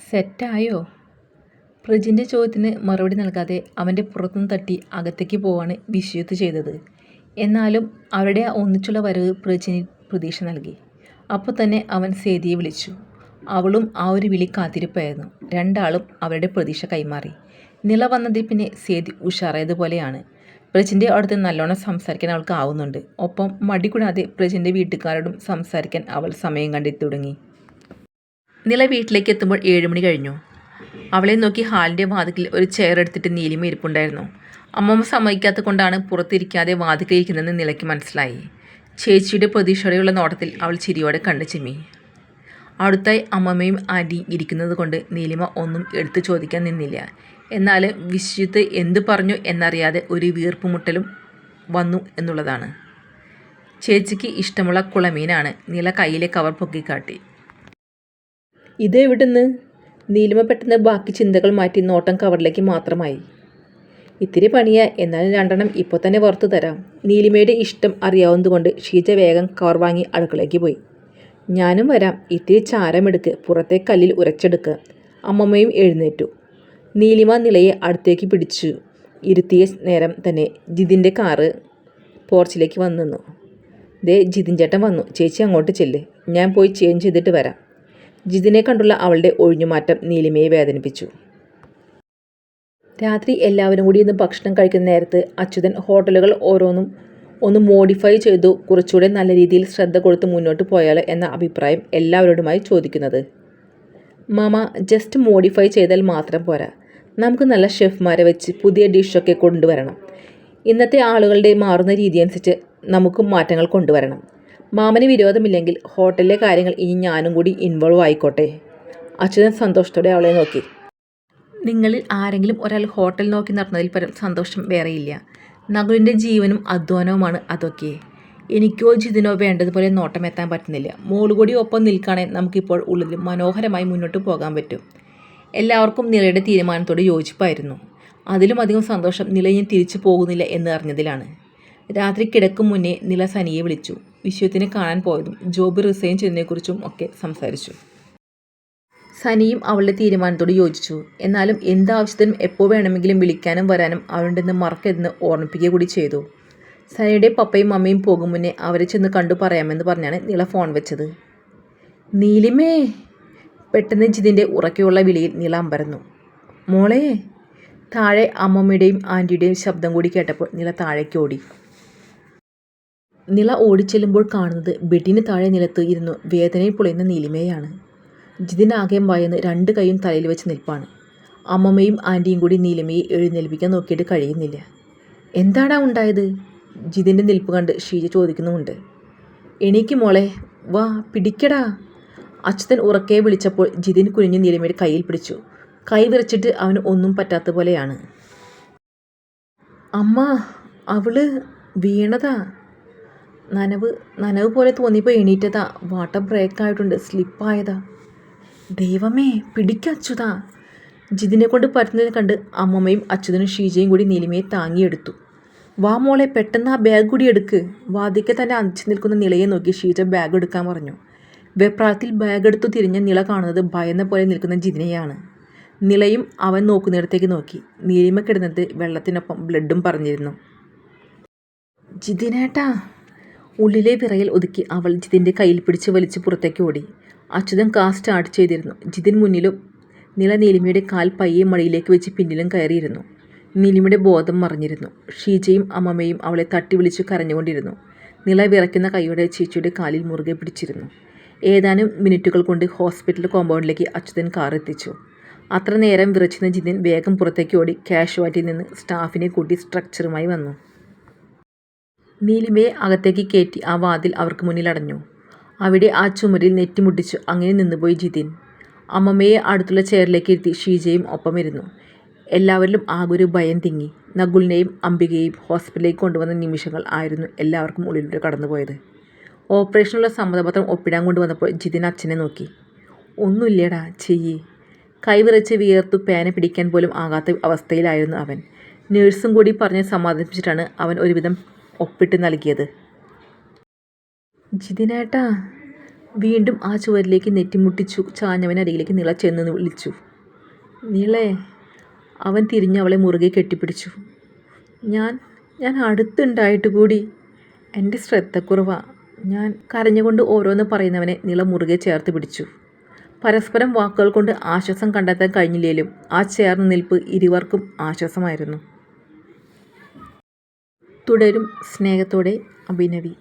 സെറ്റായോ? പ്രജിൻ്റെ ചോദ്യത്തിന് മറുപടി നൽകാതെ അവൻ്റെ പുറത്തുനിന്ന് തട്ടി അകത്തേക്ക് പോവാണ് വിശ്വജിത്ത് ചെയ്തത്. എന്നാലും അവരുടെ ആ ഒന്നിച്ചുള്ള വരവ് പ്രജിന് പ്രതീക്ഷ നൽകി. അപ്പോൾ തന്നെ അവൻ സേതിയെ വിളിച്ചു. അവളും ആ ഒരു വിളി കാത്തിരിപ്പായിരുന്നു. രണ്ടാളും അവരുടെ പ്രതീക്ഷ കൈമാറി. നില വന്നതിൽ പിന്നെ സേതി ഉഷാറായതുപോലെയാണ്. പ്രജിൻ്റെ അടുത്ത് നല്ലോണം സംസാരിക്കാൻ അവൾക്ക് ആവുന്നുണ്ട്. ഒപ്പം മടി കൂടാതെ പ്രജിൻ്റെ വീട്ടുകാരോടും സംസാരിക്കാൻ അവൾ സമയം കണ്ടെത്തി തുടങ്ങി. നില വീട്ടിലേക്ക് എത്തുമ്പോൾ 7 മണി കഴിഞ്ഞു. അവളെ നോക്കി ഹാളിൻ്റെ വാതിക്കൽ ഒരു ചെയർ എടുത്തിട്ട് നീലിമ ഇരിപ്പുണ്ടായിരുന്നു. അമ്മമ്മ സമ്മതിക്കാത്തത് കൊണ്ടാണ് പുറത്തിരിക്കാതെ വാതിക്കൽ ഇരിക്കുന്നതെന്ന് നിലയ്ക്ക് മനസ്സിലായി. ചേച്ചിയുടെ പ്രതീക്ഷയോടെയുള്ള നോട്ടത്തിൽ അവൾ ചിരിയോടെ കണ്ണു ചിമ്മി. അടുത്തായി അമ്മമ്മയും ആൻറ്റിയും ഇരിക്കുന്നത് കൊണ്ട് നീലിമ ഒന്നും എടുത്തു ചോദിക്കാൻ നിന്നില്ല. എന്നാൽ വിശ്വജിത്ത് എന്തു പറഞ്ഞു എന്നറിയാതെ ഒരു വീർപ്പുമുട്ടലും വന്നു എന്നുള്ളതാണ്. ചേച്ചിക്ക് ഇഷ്ടമുള്ള കുളമീനാണ്. നില കയ്യിലെ കവർ പൊക്കിക്കാട്ടി. ഇതെവിടുന്ന്? നീലിമ പെട്ടെന്ന് ബാക്കി ചിന്തകൾ മാറ്റി നോട്ടം കവറിലേക്ക് മാത്രമായി. ഇത്തിരി പണിയാ, എന്നാലും 2 ഇപ്പോൾ തന്നെ വറുത്തു തരാം. നീലിമയുടെ ഇഷ്ടം അറിയാവുന്നതുകൊണ്ട് ഷീജ വേഗം കവർ വാങ്ങി അടുക്കളയ്ക്ക് പോയി. ഞാനും വരാം, ഇത്തിരി ചാരമെടുക്ക്, പുറത്തെ കല്ലിൽ ഉരച്ചെടുക്കുക. അമ്മമ്മയും എഴുന്നേറ്റു. നീലിമ നിലയെ അടുത്തേക്ക് പിടിച്ചു ഇരുത്തിയ നേരം തന്നെ ജിതിൻ്റെ കാറ് പോർച്ചിലേക്ക് വന്നു നിന്നു. ദേ ജിതിൻ ചേട്ടൻ വന്നു, ചേച്ചി അങ്ങോട്ട് ചെല്ല്, ഞാൻ പോയി ചേഞ്ച് ചെയ്തിട്ട് വരാം. ജിതിനെ കണ്ടുള്ള അവളുടെ ഒഴിഞ്ഞുമാറ്റം നീലിമയെ വേദനിപ്പിച്ചു. രാത്രി എല്ലാവരും കൂടി ഇന്ന് ഭക്ഷണം കഴിക്കുന്ന നേരത്ത് അച്യുതൻ ഹോട്ടലുകൾ ഓരോന്നും ഒന്ന് മോഡിഫൈ ചെയ്തു കുറച്ചുകൂടെ നല്ല രീതിയിൽ ശ്രദ്ധ കൊടുത്ത് മുന്നോട്ട് പോയാലോ എന്ന അഭിപ്രായം എല്ലാവരോടുമായി ചോദിക്കുന്നത്. മാമ, ജസ്റ്റ് മോഡിഫൈ ചെയ്താൽ മാത്രം പോരാ, നമുക്ക് നല്ല ഷെഫ്മാരെ വെച്ച് പുതിയ ഡിഷൊക്കെ കൊണ്ടുവരണം. ഇന്നത്തെ ആളുകളുടെ മാറുന്ന രീതി അനുസരിച്ച് നമുക്കും മാറ്റങ്ങൾ കൊണ്ടുവരണം. മാമന് വിരോധമില്ലെങ്കിൽ ഹോട്ടലിലെ കാര്യങ്ങൾ ഇനി ഞാനും കൂടി ഇൻവോൾവ് ആയിക്കോട്ടെ. അച്യുതൻ സന്തോഷത്തോടെ അവളെ നോക്കി. നിങ്ങളിൽ ആരെങ്കിലും ഒരാൾ ഹോട്ടൽ നോക്കി നടന്നതിൽ പരം സന്തോഷം വേറെയില്ല. നകുലിൻ്റെ ജീവനും അധ്വാനവുമാണ് അതൊക്കെ. എനിക്കോ ജിതിനോ വേണ്ടതുപോലെ നോട്ടം എത്താൻ പറ്റുന്നില്ല. മോളുകൂടി ഒപ്പം നിൽക്കുകയാണെങ്കിൽ നമുക്കിപ്പോൾ ഉള്ളിൽ മനോഹരമായി മുന്നോട്ട് പോകാൻ പറ്റും. എല്ലാവർക്കും നിലയുടെ തീരുമാനത്തോട് യോജിപ്പായിരുന്നു. അതിലും അധികം സന്തോഷം നില ഞാൻ തിരിച്ചു പോകുന്നില്ല എന്ന് അറിഞ്ഞതിലാണ്. രാത്രി കിടക്കും മുന്നേ നില സനിയെ വിളിച്ചു. വിശ്വത്തിനെ കാണാൻ പോയതും ജോബ് റിസൈൻ ചെയ്യുന്നതിനെക്കുറിച്ചും ഒക്കെ സംസാരിച്ചു. സനിയും അവളുടെ തീരുമാനത്തോട് യോജിച്ചു. എന്നാലും എന്താവശ്യത്തിനും എപ്പോൾ വേണമെങ്കിലും വിളിക്കാനും വരാനും അവളുണ്ടെന്ന് മറക്കരുതെന്ന് ഓർമ്മിപ്പിക്കുക കൂടി ചെയ്തു. സനിയുടെ പപ്പയും മമ്മിയും പോകും മുന്നേ അവരെ ചെന്ന് കണ്ടു പറയാമെന്ന് പറഞ്ഞാണ് നില ഫോൺ വെച്ചത്. നീലിമേ! പെട്ടെന്ന് ജിതിൻ്റെ ഉറക്കെയുള്ള വിളിയിൽ നില അമ്പരന്നു. മോളെ! താഴെ അമ്മമ്മയുടെയും ആൻറ്റിയുടെയും ശബ്ദം കൂടി കേട്ടപ്പോൾ നില താഴേക്ക് ഓടി. നില ഓടിച്ചെല്ലുമ്പോൾ കാണുന്നത് ബെഡിന് താഴെ നിലത്ത് ഇരുന്നു വേദനയിൽ പൊളിയുന്ന നീലിമയാണ്. ജിതിനാകെ ഭയന്ന് 2 കൈയും തലയിൽ വെച്ച് നിൽപ്പാണ്. അമ്മമ്മയും ആൻറ്റിയും കൂടി നീലിമയെ എഴുന്നേൽപ്പിക്കാൻ നോക്കിയിട്ട് കഴിയുന്നില്ല. എന്താടാ ഉണ്ടായത്? ജിതിൻ്റെ നിൽപ്പ് കണ്ട് ഷീജ ചോദിക്കുന്നുമുണ്ട്. എണീക്ക് മോളെ, വാ പിടിക്കടാ. അച്യുതൻ ഉറക്കെ വിളിച്ചപ്പോൾ ജിതിൻ കുനിഞ്ഞ് നീലിമയുടെ കയ്യിൽ പിടിച്ചു. കൈ വിറച്ചിട്ട് അവന് ഒന്നും പറ്റാത്ത പോലെയാണ്. അമ്മ, അവള് വീണതാ. നനവ് പോലെ തോന്നിയപ്പോൾ എണീറ്റതാ. വാട്ടർ ബ്രേക്കായിട്ടുണ്ട്, സ്ലിപ്പായതാ. ദൈവമേ, പിടിക്കച്യുതാ. ജിതിനെ കൊണ്ട് പറ്റുന്നതിനെ കണ്ട് അമ്മമ്മയും അച്യുതനും ഷീജയും കൂടി നീലിമയെ താങ്ങിയെടുത്തു. വാ മോളെ, പെട്ടെന്ന് ആ ബാഗ് കൂടി എടുക്ക്. വാതിക്കെ തന്നെ അഞ്ചു നിൽക്കുന്ന നിലയെ നോക്കി ഷീജ ബാഗ് എടുക്കാൻ പറഞ്ഞു. വെപ്രാളത്തിൽ ബാഗ് എടുത്തു തിരിഞ്ഞ നില കാണുന്നത് ഭയന്ന പോലെ നിൽക്കുന്ന ജിതിനെയാണ്. നിലയും അവൻ നോക്കുന്നിടത്തേക്ക് നോക്കി. നീലിമ കിടന്നത് വെള്ളത്തിനൊപ്പം ബ്ലഡും പറഞ്ഞിരുന്നു. ജിതിനേട്ടാ! ഉള്ളിലെ വിറയൽ ഒതുക്കി അവൾ ജിതിൻ്റെ കയ്യിൽ പിടിച്ച് വലിച്ച് പുറത്തേക്ക് ഓടി. അച്യുതൻ കാർ സ്റ്റാർട്ട് ചെയ്തിരുന്നു. ജിതിൻ മുന്നിലും നില നീലിമയുടെ കാൽ പയ്യെ മടിയിലേക്ക് വെച്ച് പിന്നിലും കയറിയിരുന്നു. നീലിമയുടെ ബോധം മറിഞ്ഞിരുന്നു. ഷീജയും അമ്മമ്മയും അവളെ തട്ടി വിളിച്ചു കരഞ്ഞുകൊണ്ടിരുന്നു. നില വിറയ്ക്കുന്ന കൈയോടെ ചേച്ചിയുടെ കാലിൽ മുറുകെ പിടിച്ചിരുന്നു. ഏതാനും മിനിറ്റുകൾ കൊണ്ട് ഹോസ്പിറ്റൽ കോമ്പൗണ്ടിലേക്ക് അച്യുതൻ കാർ എത്തിച്ചു. അത്ര നേരം വിറച്ചിരുന്ന ജിതിൻ വേഗം പുറത്തേക്ക് ഓടി കാഷ്വാലിറ്റിയിൽ നിന്ന് സ്റ്റാഫിനെ കൂട്ടി സ്ട്രക്ചറുമായി വന്നു. നീലിമയെ അകത്തേക്ക് കയറ്റി ആ വാതിൽ അവർക്ക് മുന്നിൽ അടഞ്ഞു. അവിടെ ആ ചുമരിൽ നെറ്റിമുട്ടിച്ചു അങ്ങനെ നിന്നുപോയി ജിതിൻ. അമ്മമ്മയെ അടുത്തുള്ള ചെയറിലേക്ക് ഇരുത്തി ഷീജയും ഒപ്പമിരുന്നു. എല്ലാവരിലും ആകെ ഒരു ഭയം തിങ്ങി. നകുലിനെയും അംബികയെയും ഹോസ്പിറ്റലിലേക്ക് കൊണ്ടുവന്ന നിമിഷങ്ങൾ ആയിരുന്നു എല്ലാവർക്കും ഉള്ളിലൂടെ കടന്നുപോയത്. ഓപ്പറേഷനുള്ള സമ്മതപത്രം ഒപ്പിടാൻ കൊണ്ടുവന്നപ്പോൾ ജിതിൻ അച്ഛനെ നോക്കി. ഒന്നുമില്ലേടാ, ചെയ്യേ. കൈവിറച്ച് വിയർത്തു പേന പിടിക്കാൻ പോലും ആകാത്ത അവസ്ഥയിലായിരുന്നു അവൻ. നേഴ്സും കൂടി പറഞ്ഞ് സമാധാനിപ്പിച്ചിട്ടാണ് അവൻ ഒരുവിധം ഒപ്പിട്ട് നൽകിയത്. ജിതിനേട്ടാ! വീണ്ടും ആ ചുവരിലേക്ക് നെറ്റിമുട്ടിച്ചു ചാഞ്ഞവനരികിലേക്ക് നിള ചെന്ന് വിളിച്ചു. നിളേ. അവൻ തിരിഞ്ഞ് അവളെ മുറുകെ കെട്ടിപ്പിടിച്ചു. ഞാൻ അടുത്തുണ്ടായിട്ട് കൂടി. എൻ്റെ ശ്രദ്ധക്കുറവാ. ഞാൻ കരഞ്ഞുകൊണ്ട് ഓരോന്ന് പറയുന്നവനെ നിള മുറുകെ ചേർത്ത് പിടിച്ചു. പരസ്പരം വാക്കുകൾ കൊണ്ട് ആശ്വാസം കണ്ടെത്താൻ കഴിഞ്ഞില്ലേലും ആ ചേർന്ന് നിൽപ്പ് ഇരുവർക്കും ആശ്വാസമായിരുന്നു. തുടരും. സ്നേഹത്തോടെ, അഭിനവി.